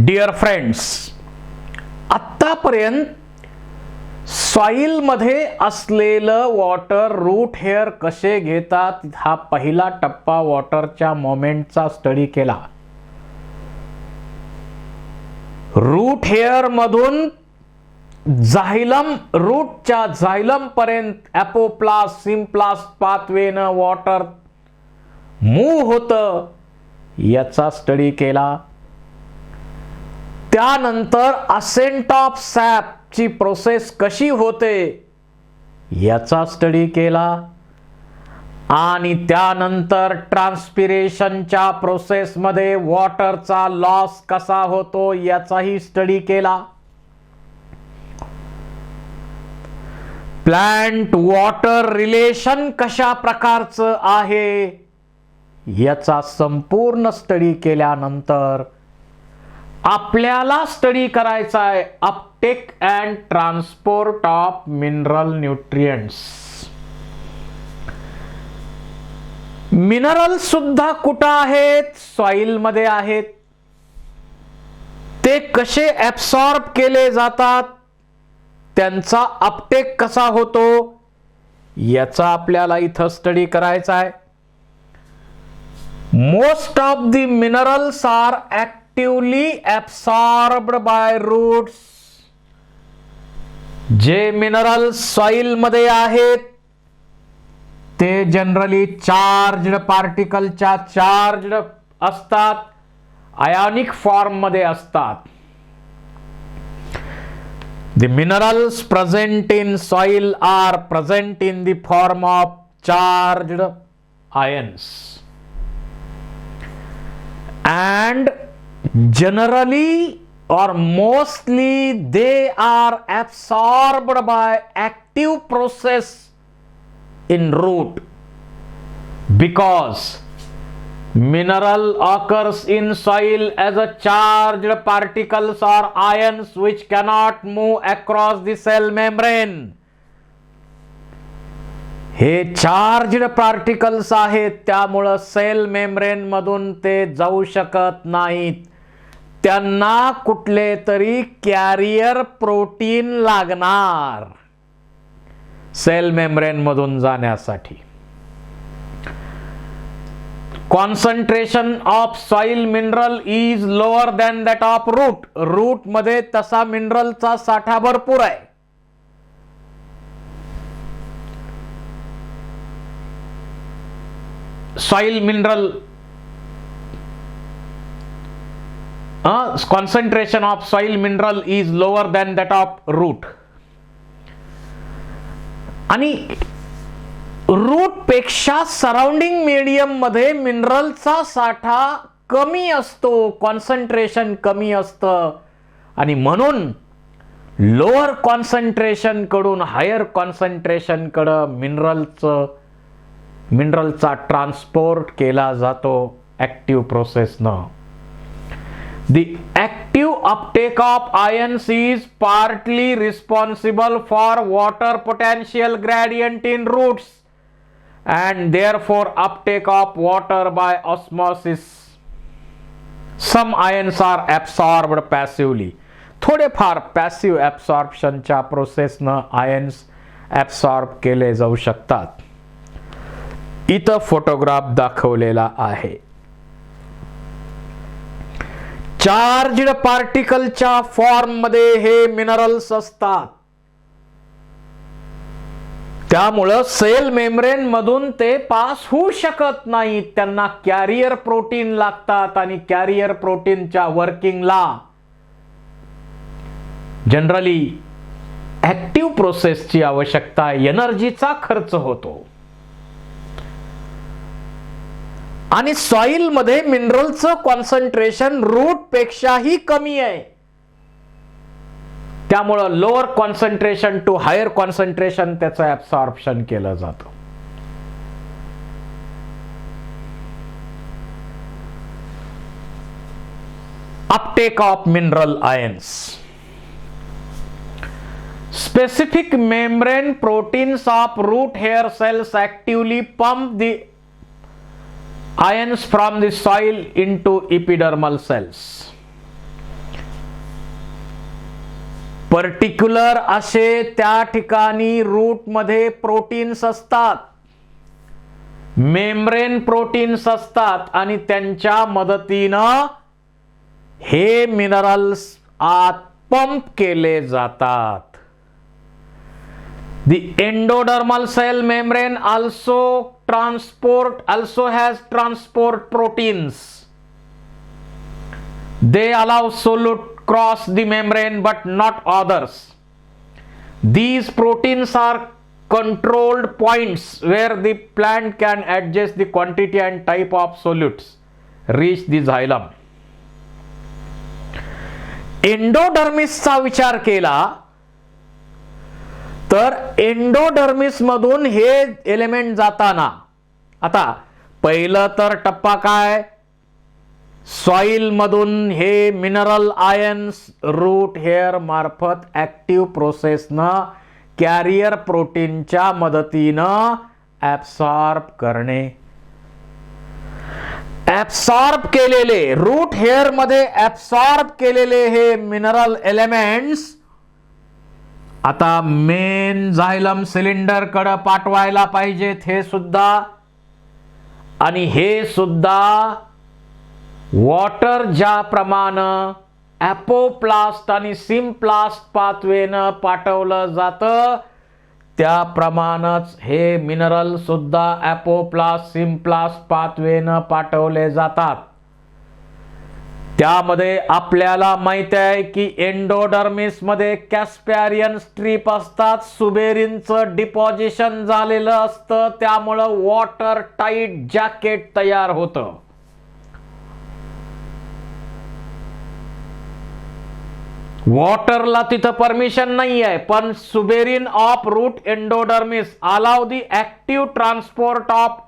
Dear friends, आत्तापर्यंत soil मध्ये असलेलं वॉटर रूट हेअर कसे घेतात हा पहिला टप्पा वॉटरच्या मोमेंटचा स्टडी केला. रूट हेअर मधून झायलम, रूटच्या झायलम पर्यंत एपोप्लास्ट सिम्प्लास्ट पाथवेनं वॉटर मूव्ह होतं याचा स्टडी केला. त्यानंतर असेंट ऑफ सॅप ची प्रोसेस कशी होते याचा स्टडी केला आणि त्यानंतर ट्रान्सपिरेशनच्या प्रोसेस मध्ये वॉटरचा लॉस कसा होतो याचाही स्टडी केला. प्लांट वॉटर रिलेशन कशा प्रकारचं आहे याचा संपूर्ण स्टडी केल्यानंतर आपल्याला स्टडी करायचा आहे Uptake and transport of mineral nutrients. Mineral सुद्धा कुठं आहेत? सॉइल मध्ये आहेत. ते कसे ऍब्सॉर्ब केले जातात, त्यांचा अपटेक कसा होतो याचा आपल्याला इथं स्टडी करायचा आहे. Most of the minerals are actively absorbed by roots. जे मिनरल्स सॉइल मध्ये आहेत ते जनरली चार्ज्ड पार्टिकलच्या चार्ज्ड असतात, आयोनिक फॉर्म मध्ये असतात. The minerals present in soil are present in the form of charged ions and generally or mostly they are absorbed by active process in root because mineral occurs in soil as a charged particles or ions which cannot move across the cell membrane. हे charged particles आहेत, त्यामुळं sale membrane मधून ते जाऊ शकत नाहीत. त्यांना कुठले तरी कॅरियर प्रोटीन लागणार सेल मेम्ब्रेन मधून जाण्यासाठी. Concentration of soil mineral is lower than that of root. Root मध्ये तसा मिनरलचा साठा भरपूर आहे. soil mineral concentration of soil mineral is lower than that of root. आणि रूट पेक्षा सराउंडिंग मीडियम मध्ये मिनरलचा साठा कमी असतो, कॉन्सन्ट्रेशन कमी असतं आणि म्हणून लोअर कॉन्सन्ट्रेशन कडून हायर कॉन्सन्ट्रेशन कडे मिनरलचा ट्रान्सपोर्ट केला जातो active प्रोसेसनं. The active uptake of ions is partly responsible for water potential gradient in roots and therefore uptake of water by osmosis. Some ions are absorbed passively. थोडेफार passive ऍब्सॉर्प्शनच्या प्रोसेसनं ions absorb केले जाऊ शकतात. इथं photograph दाखवलेला आहे. Charged पार्टिकलच्या form मध्ये हे minerals असतात, त्यामुळं सेल मेम्ब्रेन मधून ते पास होऊ शकत नाहीत. त्यांना कॅरियर प्रोटीन लागतात आणि कॅरियर प्रोटीनच्या वर्किंगला जनरली ऍक्टिव्ह प्रोसेसची आवश्यकता, एनर्जीचा खर्च होतो. आणि सॉइल मध्ये मिनरलचं कॉन्सन्ट्रेशन रूट पेक्षाही कमी आहे, त्यामुळं lower concentration to higher concentration त्याचं ऍब्सॉर्प्शन केलं जातं. Uptake of mineral ions. Specific membrane proteins of root hair cells actively pump the ions from the soil into epidermal cells. Particular असे त्या ठिकाणी रूट मध्ये प्रोटीन्स असतात, मेम्ब्रेन प्रोटीन्स असतात आणि त्यांच्या मदतीनं हे मिनरल्स आत पंप केले जातात. The endodermal cell membrane also has transport proteins. They allow solute cross the membrane but not others. These proteins are controlled points where the plant can adjust the quantity and type of solutes reach the xylem. एंडोडर्मिसचा विचार केला तर endodermis मधून हे element जाताना, आता पहिलं तर टप्पा काय, सॉइल मधून हे मिनरल आयन्स रूट हेअर मार्फत ऍक्टिव्ह प्रोसेसनं कॅरियर प्रोटीनच्या मदतीनं ऍब्सॉर्ब करणे. ऍब्सॉर्ब केलेले रूट हेअर मध्ये ऍब्सॉर्ब केलेले हे मिनरल एलिमेंट्स आता मेन झायलम सिलेंडर कडे पाठवायला पाहिजेत हे सुद्धा, आणि हे सुद्धा वॉटर ज्याप्रमाणे ॲपोप्लास्ट आणि सिम्प्लास्ट पाथवेनं पाठवलं जातं त्याप्रमाणेच हे मिनरल सुद्धा ॲपोप्लास्ट सिम्प्लास्ट पाथवेनं पाठवले जातात. त्यामध्ये आपल्याला माहिती आहे की एंडोडर्मिस मध्ये कॅस्पॅरियन स्ट्रीप असतात, सुबेरिनचं डिपॉझिशन झालेलं असतं, त्यामुळं वॉटर टाईट जॅकेट तयार होतं. वॉटरला तिथं परमिशन नाही आहे, पण suberin of root endodermis allow the active transport of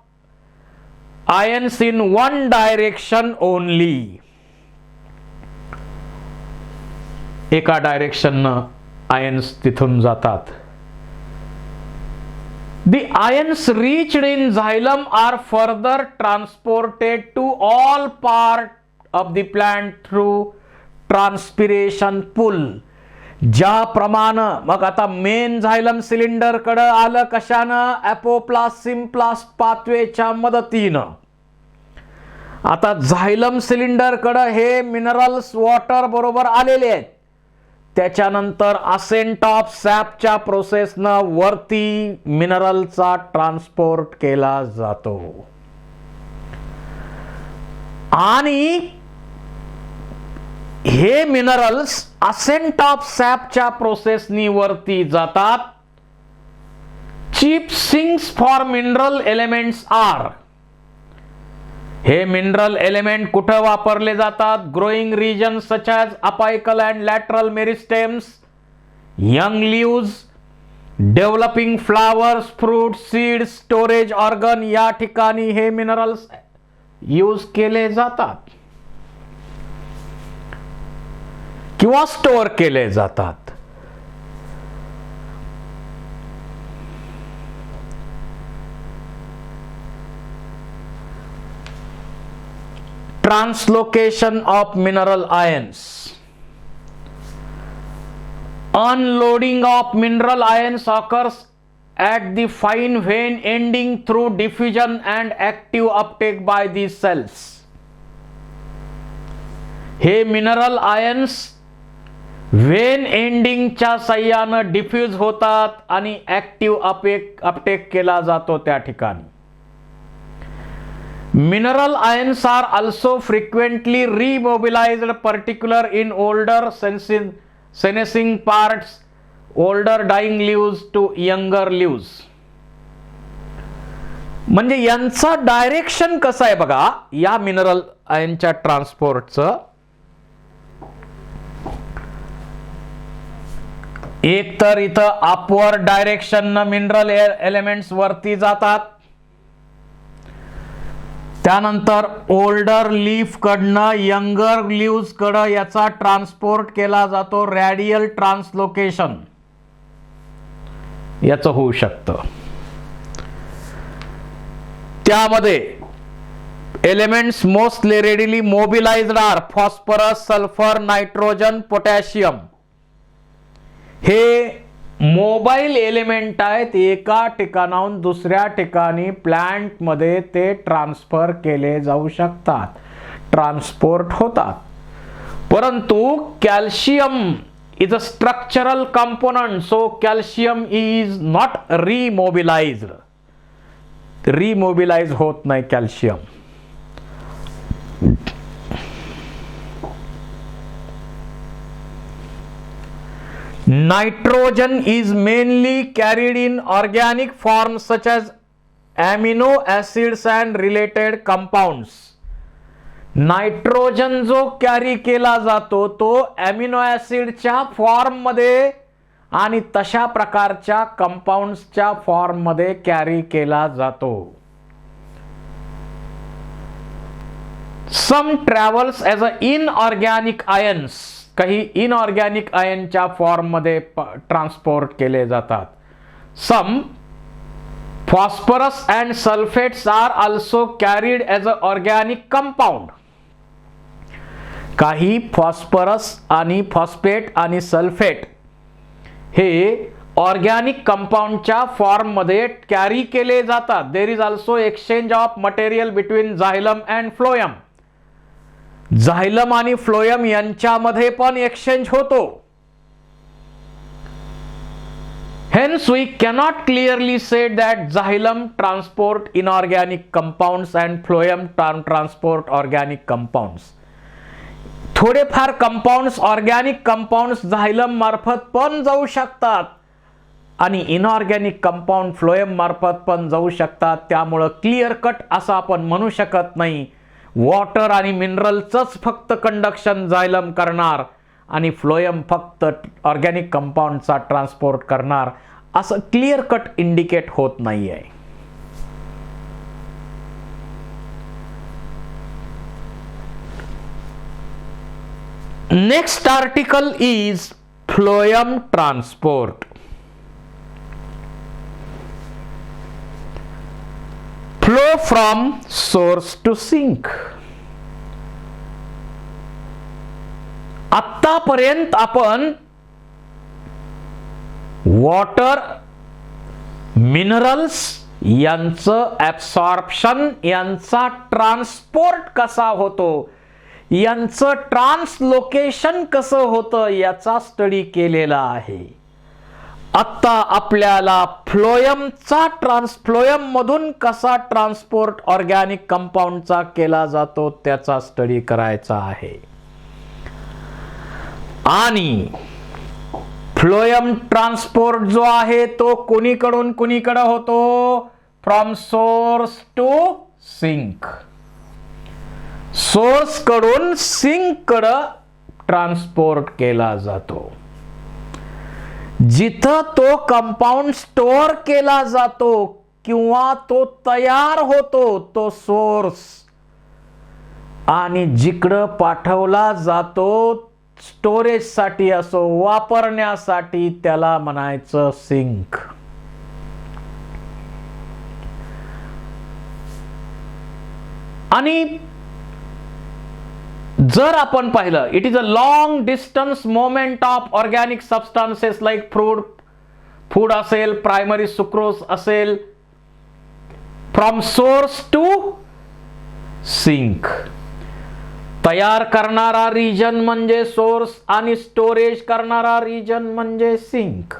ions in one direction only. एका डायरेक्शननं आयन्स तिथून जातात. The ions reached in xylem are further transported to all part of the plant through transpiration pull. ज्याप्रमाणे मग आता main झायलम cylinder कडे आलं कशानं, ॲपोप्लास्ट symplast पाथवेच्या मदतीनं. आता झायलम सिलेंडर कडे हे मिनरल्स वॉटर बरोबर आलेले आहेत, त्याच्यानंतर असेंट ऑफ सॅपच्या प्रोसेसनं वरती मिनरलचा ट्रान्सपोर्ट केला जातो आणि हे मिनरल्स असेंट ऑफ सॅपच्या प्रोसेसनी वरती जातात. Chief sinks for mineral elements are. हे मिनरल एलिमेंट कुठे वापरले जातात, growing region such as apical and lateral meristems, young leaves, developing flowers, fruit, seed, storage organ, या ठिकाणी हे मिनरल्स यूज केले जातात किंवा स्टोअर केले जातात. Translocation of mineral ions. Unloading of mineral ions occurs at the fine vein ending through diffusion and active uptake by these cells. हे mineral ions Wien एंडिंगच्या साह्यानं डिफ्यूज होतात आणि ऍक्टिव्ह अपटेक केला जातो त्या ठिकाणी. Mineral ions are also frequently remobilized, particularly in older senescing parts, older dying leaves to younger leaves. म्हणजे यांचा डायरेक्शन कसं आहे बघा या मिनरल आयनच्या ट्रान्सपोर्टचं. एक तर इथं अपवर्ड डायरेक्शननं मिनरल एलिमेंट्स वरती जातात, त्यानंतर ओल्डर लीफ कडनं यंगर लीव्स कडं याचा ट्रान्सपोर्ट केला जातो. रॅडियल ट्रान्सलोकेशन याचं होऊ शकतं. त्यामध्ये elements mostly readily mobilised are phosphorus, sulphur, nitrogen, potassium. हे मोबाईल एलिमेंट आहेत, एका ठिकाणाहून दुसऱ्या ठिकाणी प्लांटमध्ये ते ट्रान्सफर केले जाऊ शकतात, ट्रान्सपोर्ट होतात. परंतु calcium is a structural component, so calcium is not remobilized. Remobilize होत नाही calcium. Nitrogen is mainly carried in organic forms such as amino acids and related compounds. Nitrogen जो कॅरी केला जातो तो अमिनो ऍसिडच्या फॉर्म मध्ये आणि तशा प्रकारच्या कंपाऊंड्सच्या फॉर्म मध्ये कॅरी केला जातो. Some travels as a inorganic ions. काही इनऑर्गॅनिक आयनच्या फॉर्म मध्ये ट्रान्सपोर्ट केले जातात. Some phosphorus and sulphates are also carried as a organic compound. काही फॉस्फरस आणि फॉस्फेट आणि सल्फेट हे ऑर्गॅनिक कंपाऊंडच्या फॉर्म मध्ये कॅरी केले जातात. There is also exchange of material between xylem and phloem. Xylem आणि फ्लोएम यांच्यामध्ये पण एक्सचेंज होतो. Hence we cannot clearly say that xylem transport inorganic compounds and phloem transport organic compounds. थोडेफार compounds organic compounds झायलम मार्फत पण जाऊ शकतात आणि इनऑर्गॅनिक कंपाऊंड फ्लोएम मार्फत पण जाऊ शकतात. त्यामुळे क्लिअर कट असं आपण म्हणू शकत नाही वॉटर आणि मिनरलचंच फक्त कंडक्शन झायलम करणार आणि फ्लोएम फक्त ऑर्गॅनिक कंपाऊंडचा ट्रान्सपोर्ट करणार असं क्लिअर कट इंडिकेट होत नाहीये. Next article is phloem transport. Flow from source to sink. आतापर्यंत आपण वॉटर, मिनरल्स यांचं ऍब्सॉर्प्शन, यांचा ट्रान्सपोर्ट कसा होतो, यांचं ट्रान्सलोकेशन कसं होतं याचा स्टडी केलेला आहे. आता आपल्याला फ्लोएमचा फ्लोएम मधून कसा ट्रान्सपोर्ट ऑर्गॅनिक कंपाऊंडचा केला जातो त्याचा स्टडी करायचा आहे. आणि फ्लोएम ट्रान्सपोर्ट जो आहे तो कुणीकडून कुणीकडे होतो, from source to sink. Source कडून सिंक कडे ट्रान्सपोर्ट केला जातो. जिथं तो कंपाऊंड स्टोअर केला जातो किंवा तो तयार होतो तो सोर्स, आणि जिकडं पाठवला जातो स्टोरेज साठी असो वापरण्यासाठी त्याला म्हणायचं सिंक. आणि जर आपण पाहिलं, it is a long distance moment of organic substances like food असेल, प्रायमरी सुक्रोज असेल, फ्रॉम सोर्स टू सिंक. तयार करणारा रिजन म्हणजे सोर्स आणि स्टोरेज करणारा रिजन म्हणजे सिंक.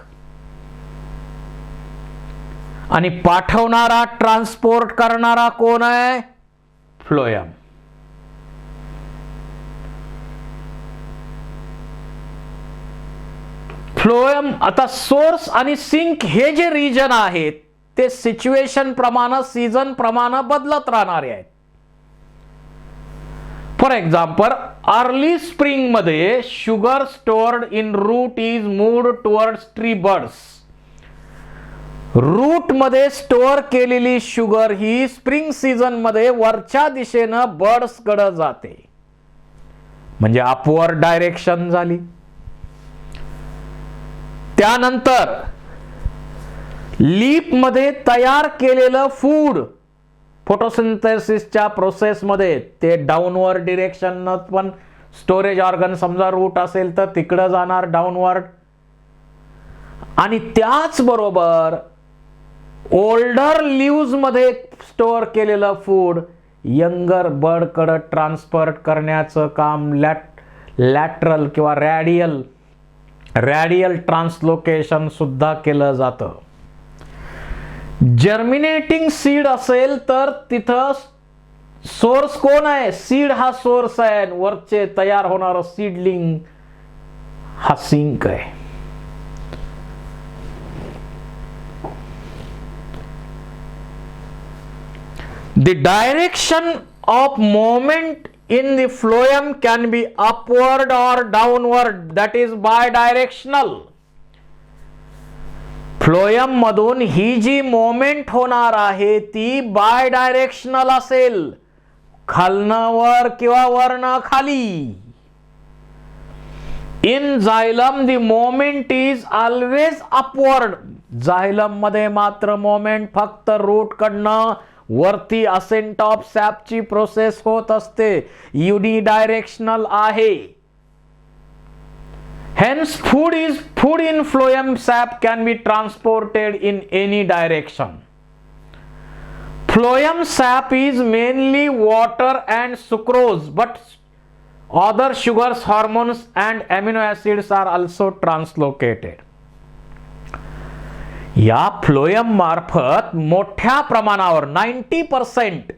आणि पाठवणारा, ट्रान्सपोर्ट करणारा कोण आहे, फ्लोएम. फ्लोएम. आता सोर्स आणि सिंक हे जे रिजन आहेत ते सिच्युएशन प्रमाणे, सीझन प्रमाणे बदलत राहणारे आहेत. फॉर एक्झाम्पल, अर्ली स्प्रिंग मध्ये sugar stored in root is moved towards tree buds. Root मध्ये स्टोअर केलेली शुगर ही स्प्रिंग सीझन मध्ये वरच्या दिशेनं बर्ड्स कडे जाते, म्हणजे अपवर्ड डायरेक्शन झाली. त्यानंतर लीप मध्ये तयार केलेलं फूड फोटोसिंथेसिसच्या प्रोसेस मध्ये ते डाऊनवर्ड डिरेक्शन पण स्टोरेज ऑर्गन, समजा रूट असेल तर तिकडे जाणार डाऊनवर्ड. आणि त्याचबरोबर ओल्डर लिव्ज मध्ये स्टोअर केलेलं फूड यंगर बर्डकडे ट्रान्सफर करण्याचं काम लॅटरल किंवा रॅडियल ट्रान्सलोकेशन सुद्धा केलं जातं. जर्मिनेटिंग सीड असेल तर तिथं सोर्स कोण आहे? सीड हा सोर्स आहे, वरचे तयार होणारं सीडलिंग हा सिंक आहे. The direction of movement in the phloem can be upward or downward, that is bidirectional. Phloem मधून ही जी मोमेंट होणार आहे ती बायडायरेक्शनल असेल, खालनं वर किंवा वरनं खाली. In झायलम the moment is always upward. झायलम मध्ये मात्र मोमेंट फक्त रूट कडनं वरती असेंट ऑफ सॅपची प्रोसेस होत असते, युनिडायरेक्शनल आहे. Hence food in phloem sap can be transported in any direction. Phloem sap is mainly water and sucrose, but other sugars, hormones and amino acids are also translocated. या phloem मार्फत मोठ्या प्रमाणावर 90%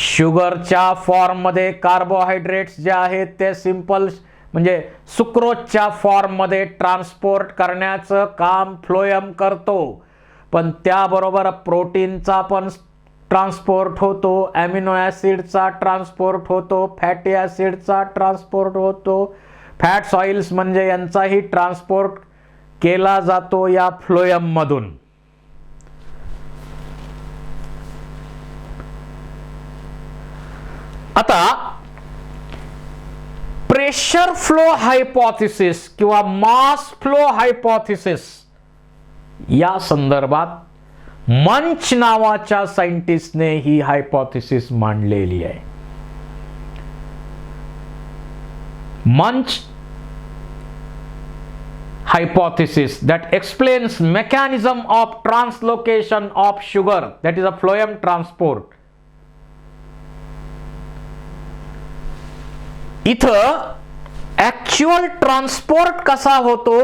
शुगरच्या form मध्ये carbohydrates जे आहेत ते simple म्हणजे सुक्रोजच्या form मध्ये ट्रान्सपोर्ट करण्याचं काम फ्लोएम करतो. पण त्याबरोबर प्रोटीनचा पण ट्रान्सपोर्ट होतो, अमिनो ॲसिडचा ट्रान्सपोर्ट होतो, फॅटी ॲसिडचा ट्रान्सपोर्ट होतो, फॅट्स ऑइल्स म्हणजे यांचाही ट्रान्सपोर्ट केला जातो या फ्लोएम मधून. आता प्रेशर फ्लो हायपोथेसिस किंवा मास फ्लो हायपोथेसिस या संदर्भात मंच नावाच्या सायंटिस्टने ही हायपोथेसिस मांडलेली आहे. मंच hypothesis that explains mechanism of translocation of sugar, that is a phloem transport. इथं ऍक्च्युअल ट्रान्सपोर्ट कसा होतो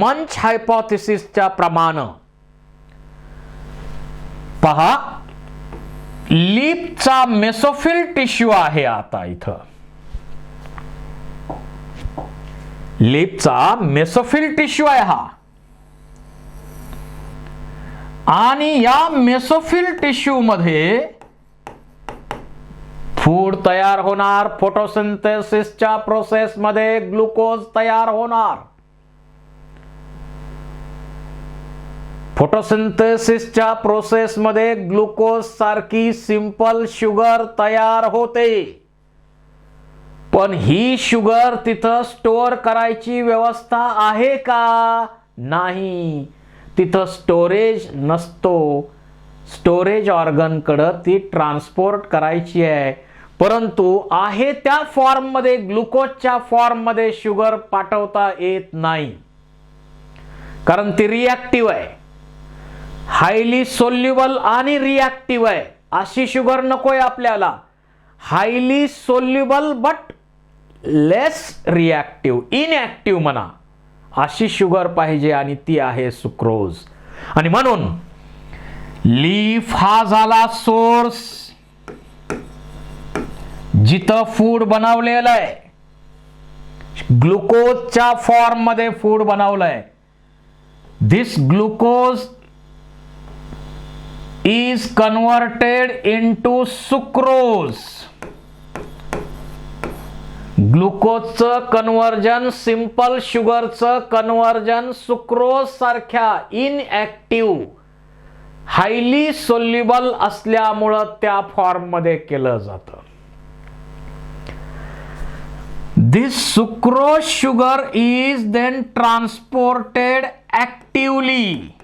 मंच हायपोथेसिसच्या प्रमाणे पहा. लीफचा मेसोफिल टिश्यू आहे. आता इथं लीफचा मेसोफिल टिश्यू आहे हा, आणि या मेसोफिल टिश्यू मध्ये फूड तयार होणार, फोटोसिंथेसिसच्या प्रोसेस मध्ये ग्लुकोज तयार होणार, फोटोसिंथेसिसच्या प्रोसेस मध्ये ग्लुकोज सारखी सिंपल शुगर तयार होते. पण ही शुगर तिथं स्टोअर करायची व्यवस्था आहे का? नाही, तिथं स्टोरेज नसतो. स्टोरेज ऑर्गन कडे ती ट्रान्सपोर्ट करायची आहे, परंतु आहे त्या फॉर्म मध्ये ग्लुकोजच्या फॉर्म मध्ये शुगर पाठवता येत नाही, कारण ती रिॲक्टिव्ह आहे, हायली सोल्युबल आणि रिॲक्टिव्ह आहे. अशी शुगर नकोय आपल्याला. Highly soluble but less reactive, inactive म्हणा, अशी शुगर पाहिजे, आणि ती आहे सुक्रोज. आणि म्हणून लीफ हा झाला सोर्स जिथं फूड बनवलेलं आहे, ग्लुकोजच्या फॉर्म मध्ये फूड बनवलंय. This glucose is converted into sucrose. ग्लुकोजचं कन्वर्जन, सिंपल शुगरचं कन्वर्जन सुक्रोज सारख्या इनॲक्टिव्ह हायली सोल्युबल असल्यामुळं त्या फॉर्म मध्ये केलं जातं. This sucrose sugar is then transported actively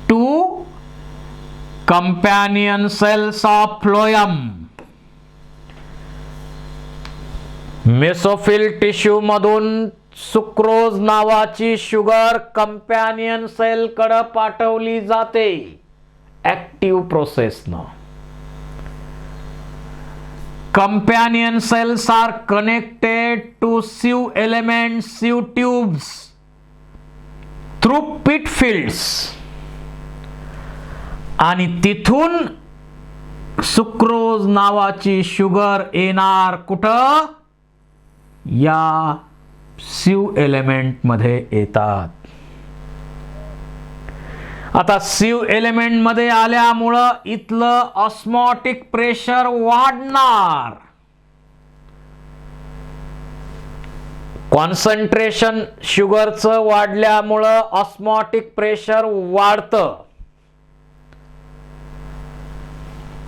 to companion cells of phloem. Mesophyll tissue मधून सुक्रोज नावाची शुगर कंपॅनियन सेल कडे पाठवली जाते ऍक्टिव्ह प्रोसेसनं. Companion cells are connected to sieve element sieve tubes through pit fields आणि तिथून sucrose नावाची sugar येणार कुठं? या सिव एलिमेंट मध्ये येतात. आता सिव एलिमेंट मध्ये आल्यामुळं इथलं ऑस्मॉटिक प्रेशर वाढणार. कॉन्सन्ट्रेशन शुगरचं वाढल्यामुळं ऑस्मॉटिक प्रेशर वाढतं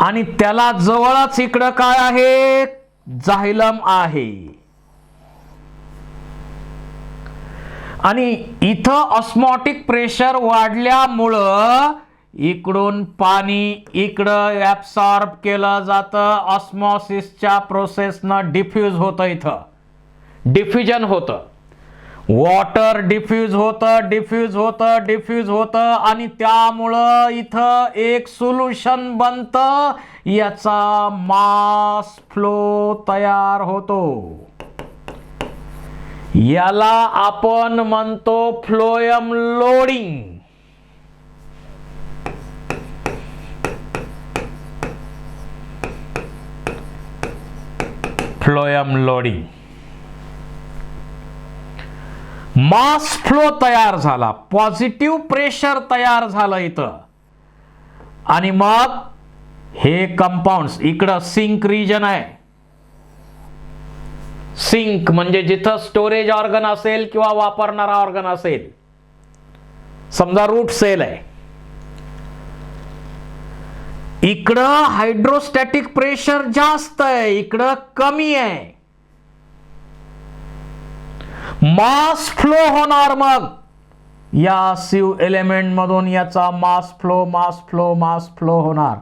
आणि त्याला जवळच इकडं काय आहे? झायलम आहे. आणि इथं ऑस्मॉटिक प्रेशर वाढल्यामुळं इकडून पाणी इकडं ऍब्सॉर्ब केलं जातं. ऑस्मॉसिसच्या प्रोसेसनं डिफ्यूज होतं. इथं डिफ्युजन होतं. वॉटर डिफ्यूज होतं, डिफ्यूज होतं, डिफ्यूज होतं आणि त्यामुळं इथं एक सोल्युशन बनतं. याचा मास फ्लो तयार होतो. याला आपण म्हणतो phloem loading. Phloem loading. Mass flow तयार झाला, पॉझिटिव्ह प्रेशर तयार झालं इथं आणि मग हे कंपाऊंड्स इकडं सिंक रिजन आहे. सिंक म्हणजे जिथं स्टोरेज ऑर्गन असेल किंवा वापरणारा ऑर्गन असेल. समजा रूट सेल आहे. इकडं हायड्रोस्टॅटिक प्रेशर जास्त आहे, इकडं कमी आहे. मास फ्लो होणार. मग या सिव एलिमेंट मधून याचा मास फ्लो होणार.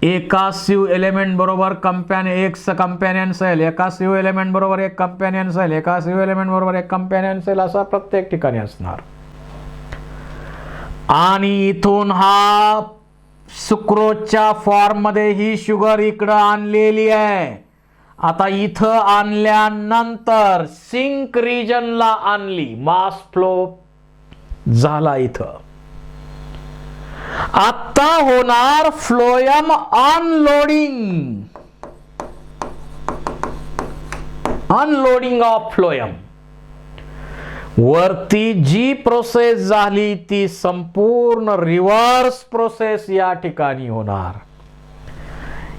एका सिव एलिमेंट बरोबर एक कंपॅनियन सेल, एका सिव एलिमेंट बरोबर एक कंपॅनियन सेल, एका सिव एलिमेंट बरोबर एक कंपॅनियन सेल असा प्रत्येक ठिकाणी असणार. आणि इथून हा सुक्रोजच्या फॉर्म मध्ये ही शुगर इकडं आणलेली आहे. आता इथं आणल्यानंतर सिंक रिजनला आणली, मास फ्लो झाला. इथं आता होणार phloem unloading. Unloading of phloem. वरती जी प्रोसेस झाली ती संपूर्ण रिव्हर्स प्रोसेस या ठिकाणी होणार.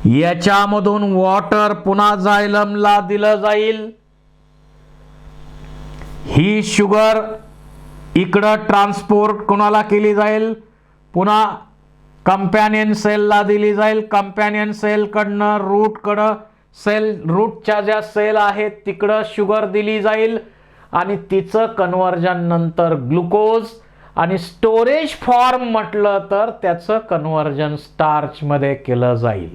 याच्यामधून वॉटर पुन्हा झायलमला दिलं जाईल. ही शुगर इकडं ट्रान्सपोर्ट कोणाला केली जाईल? पुन्हा कंपॅनियन सेलला दिली जाईल. कंपॅनियन सेल कडनं रूट कडं रूटच्या ज्या सेल आहेत तिकडं शुगर दिली जाईल आणि तिचं कन्व्हर्जन नंतर ग्लुकोज आणि स्टोरेज फॉर्म म्हटलं तर त्याचं कन्व्हर्जन स्टार्च मध्ये केलं जाईल.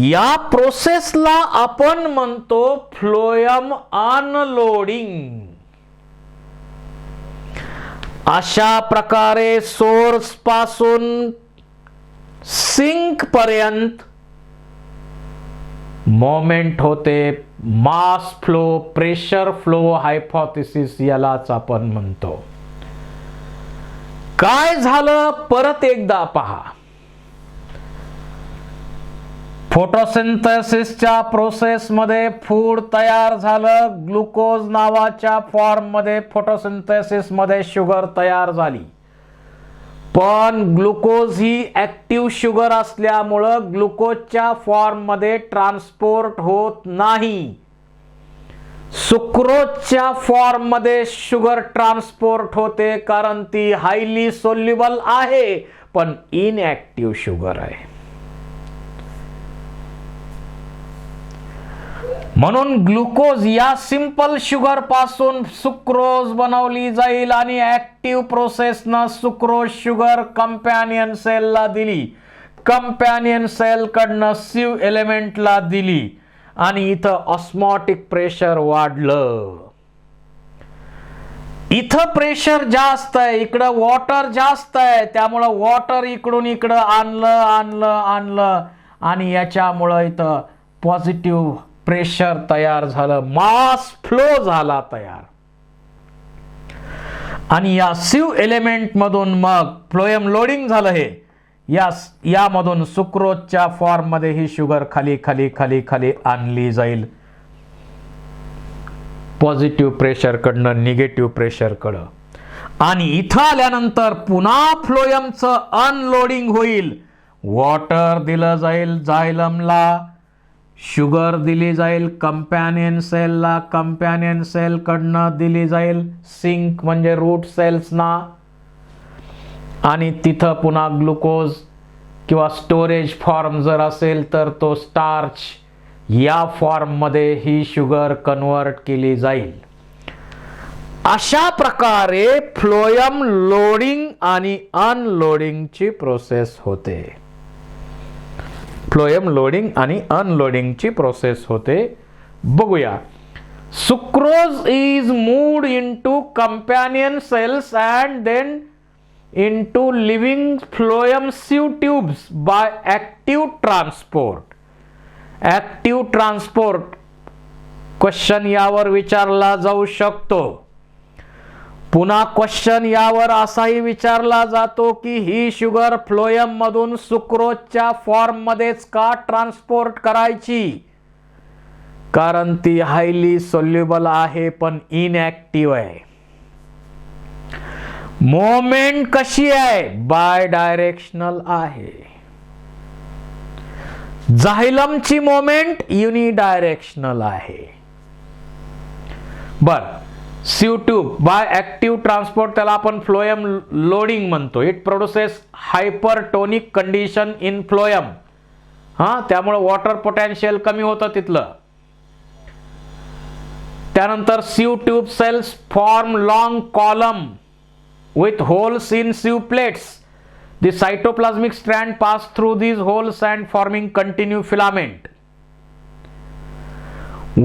या प्रोसेसला आपण म्हणतो फ्लोएम अनलोडिंग. अशा प्रकारे सोर्स पासून सिंक पर्यंत मोमेंट होते. Mass flow, pressure flow hypothesis यालाच आपण म्हणतो. काय झालं परत एकदा पहा. फोटोसिंथेसिसच्या प्रोसेस मध्ये फूड तयार झालं. ग्लुकोज नावाच्या फॉर्म मध्ये फोटोसिंथेसिस मध्ये शुगर तयार झाली. पण ग्लुकोज ही ऍक्टिव्ह शुगर असल्यामुळं ग्लुकोजच्या फॉर्म मध्ये ट्रान्सपोर्ट होत नाही. सुक्रोजच्या फॉर्म मध्ये शुगर ट्रान्सपोर्ट होते कारण ती हायली सोल्युबल आहे पण इनऍक्टिव्ह शुगर आहे. म्हणून ग्लुकोज या सिंपल शुगर पासून सुक्रोज बनवली जाईल आणि ऍक्टिव्ह प्रोसेसनं सुक्रोज शुगर कंपॅनियन सेलला दिली. कंपॅनियन सेल कडनं सिव एलिमेंटला दिली आणि इथं ऑस्मॉटिक प्रेशर वाढलं. इथं प्रेशर जास्त आहे, इकडं वॉटर जास्त आहे, त्यामुळं वॉटर इकडून इकडं आणलं आणि याच्यामुळं इथं पॉझिटिव्ह प्रेशर तयार झालं, मास फ्लो झाला तयार. आणि या सिव एलिमेंट मधून मग फ्लोएम लोडिंग झालं. हे यामधून सुक्रोजच्या फॉर्म मध्ये ही शुगर खाली खाली खाली खाली आणली जाईल, पॉझिटिव्ह प्रेशर कडनं निगेटिव्ह प्रेशर कडं. आणि इथं आल्यानंतर पुन्हा फ्लोएमचं अनलोडिंग होईल. वॉटर दिलं जाईल जायलमला, शुगर दिली जाईल कंपॅनियन सेलला, कंपॅनियन सेल कडनं दिली जाईल सिंक म्हणजे रूट सेल्सना, आणि तिथं पुन्हा ग्लुकोज किंवा स्टोरेज फॉर्म जर असेल तर तो स्टार्च या फॉर्म मध्ये ही शुगर कन्वर्ट केली जाईल. अशा प्रकारे फ्लोएम लोडिंग आणि अनलोडिंगची प्रोसेस होते. फ्लोएम लोडिंग आणि अनलोडिंगची प्रोसेस होते. बघूया. Sucrose is moved into companion cells and then into living phloem sieve tubes by active transport. Active transport question यावर विचारला जाऊ शकतो. पुन्हा क्वेश्चन यावर असाही विचारला जातो की ही शुगर फ्लोएम मधून सुक्रोजच्या फॉर्म मध्येच का ट्रान्सपोर्ट करायची, कारण ती हायली सोल्युबल आहे पण इनएक्टिव्ह आहे. मोमेंट कशी आहे, बाय डायरेक्शनल आहे. झायलमची मोमेंट युनिडायरेक्शनल आहे. बर, sieve tube by active transport त्याला आपण फ्लोएम लोडिंग म्हणतो. It produces hypertonic condition in phloem. त्यामुळे वॉटर पोटेन्शियल कमी होतं तिथलं. त्यानंतर sieve tube cells form long column with holes in sieve plates. The cytoplasmic strand pass through these holes and forming continuous filament.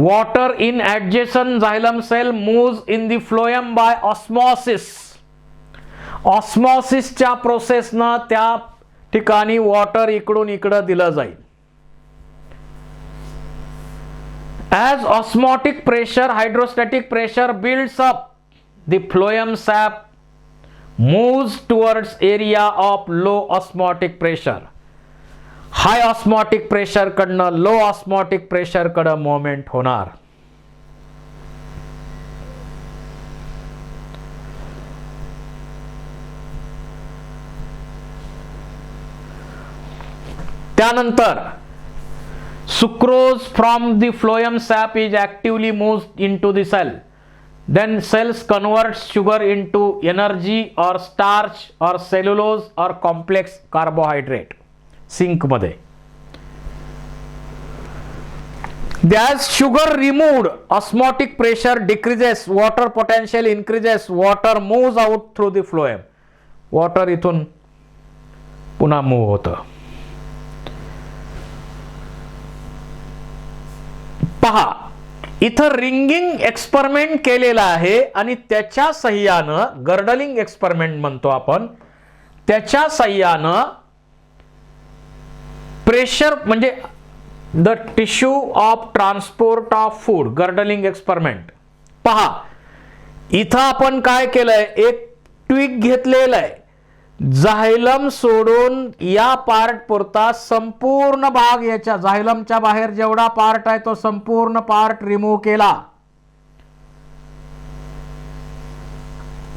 Water in adjacent xylem cell moves in the phloem by osmosis. Osmosis च्या process ना त्या ठिकाणी water इकडून इकडं दिलं जाईल. As osmotic pressure, hydrostatic pressure builds up, the phloem sap moves towards area of low osmotic pressure. High osmotic pressure कडनं low osmotic pressure कडं मोमेंट होणार. त्यानंतर sucrose from the phloem sap is actively moved into the cell. Then cells convert sugar into energy or starch or cellulose or complex carbohydrate. Sink मध्ये. As sugar removed, osmotic pressure decreases, water potential increases, water moves out through the phloem. Water इथून पुन्हा move होतं. पहा, इथं ringing experiment केलेला आहे आणि त्याच्या सहाय्यानं, गर्डलिंग एक्सपेरिमेंट म्हणतो आपण, त्याच्या सहाय्यानं प्रेशर म्हणजे the tissue of transport of food, girdling experiment. पहा, इथं आपण काय केलंय, एक ट्विक घेतलेलं आहे. झायलम सोडून या पार्ट पुरता संपूर्ण भाग, याच्या झायलमच्या बाहेर जेवढा पार्ट आहे तो संपूर्ण पार्ट रिमूव्ह केला.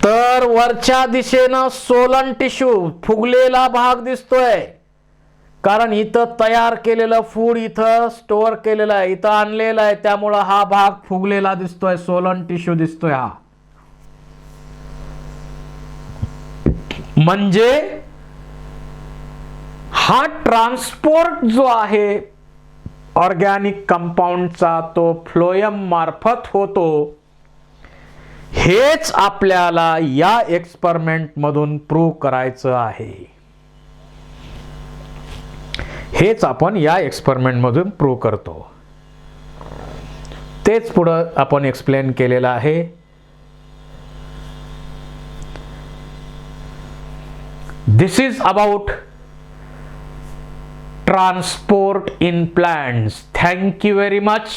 तर वरच्या दिशेनं सोलन टिश्यू फुगलेला भाग दिसतोय, कारण इथं तयार केलेलं फूड इथं स्टोअर केलेलं आहे, इथं आणलेलं आहे, त्यामुळं हा भाग फुगलेला दिसतोय, सोलन टिश्यू दिसतोय. हा म्हणजे हा ट्रान्सपोर्ट जो आहे ऑर्गॅनिक कंपाऊंडचा तो फ्लोएम मार्फत होतो. हेच आपल्याला या एक्सपेरिमेंट मधून प्रूव्ह करायचं आहे. हेच आपण या एक्सपेरिमेंट मधून प्रूव्ह करतो. तेच पुढं आपण एक्सप्लेन केलेलं आहे. This is about transport in plants. Thank you very much.